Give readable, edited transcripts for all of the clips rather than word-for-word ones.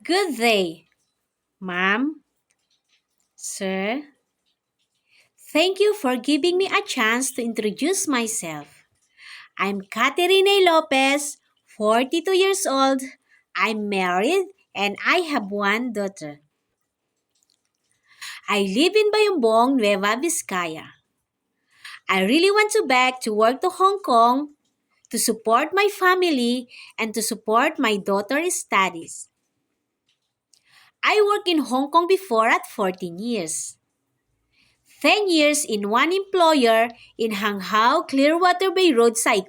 Good day, ma'am, sir. Thank you for giving me a chance to introduce myself. I'm Catherine Lopez, 42 years old. I'm married and I have one daughter. I live in Bayumbong, Nueva Vizcaya. I really want to back to work to Hong Kong to support my family and to support my daughter's studies. I worked in Hong Kong before at 14 years. 10 years in one employer in Hang Hao, Clearwater Bay Road, Sai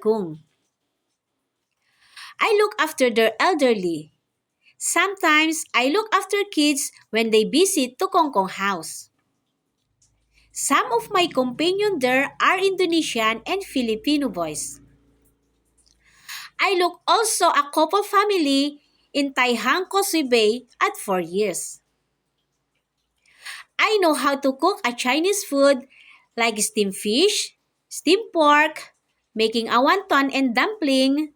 I look after their elderly. Sometimes I look after kids when they visit to Kongkong House. Some of my companions there are Indonesian and Filipino boys. I look also a couple family in Taihang Causeway Bay at 4 years. I know how to cook a Chinese food like steamed fish, steamed pork, making a wonton and dumpling,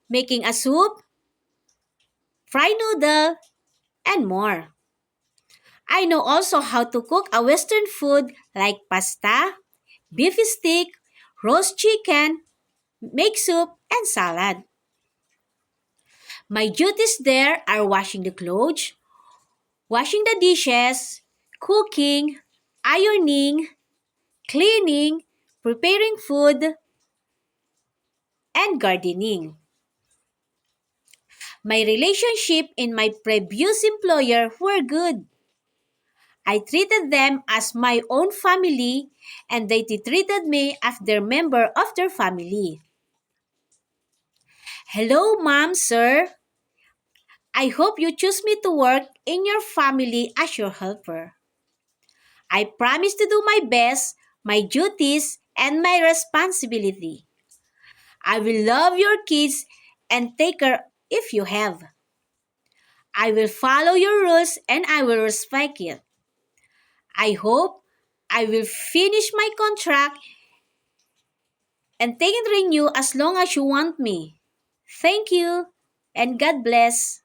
making a soup, fried noodle, and more. I know also how to cook a Western food like pasta, beef steak, roast chicken, make soup, and salad. My duties there are washing the clothes, washing the dishes, cooking, ironing, cleaning, preparing food, and gardening. My relationship in my previous employer were good. I treated them as my own family and they treated me as their member of their family. Hello, ma'am, sir. I hope you choose me to work in your family as your helper. I promise to do my best, my duties, and my responsibility. I will love your kids and take care if you have. I will follow your rules and I will respect it. I hope I will finish my contract and take it renew as long as you want me. Thank you and God bless.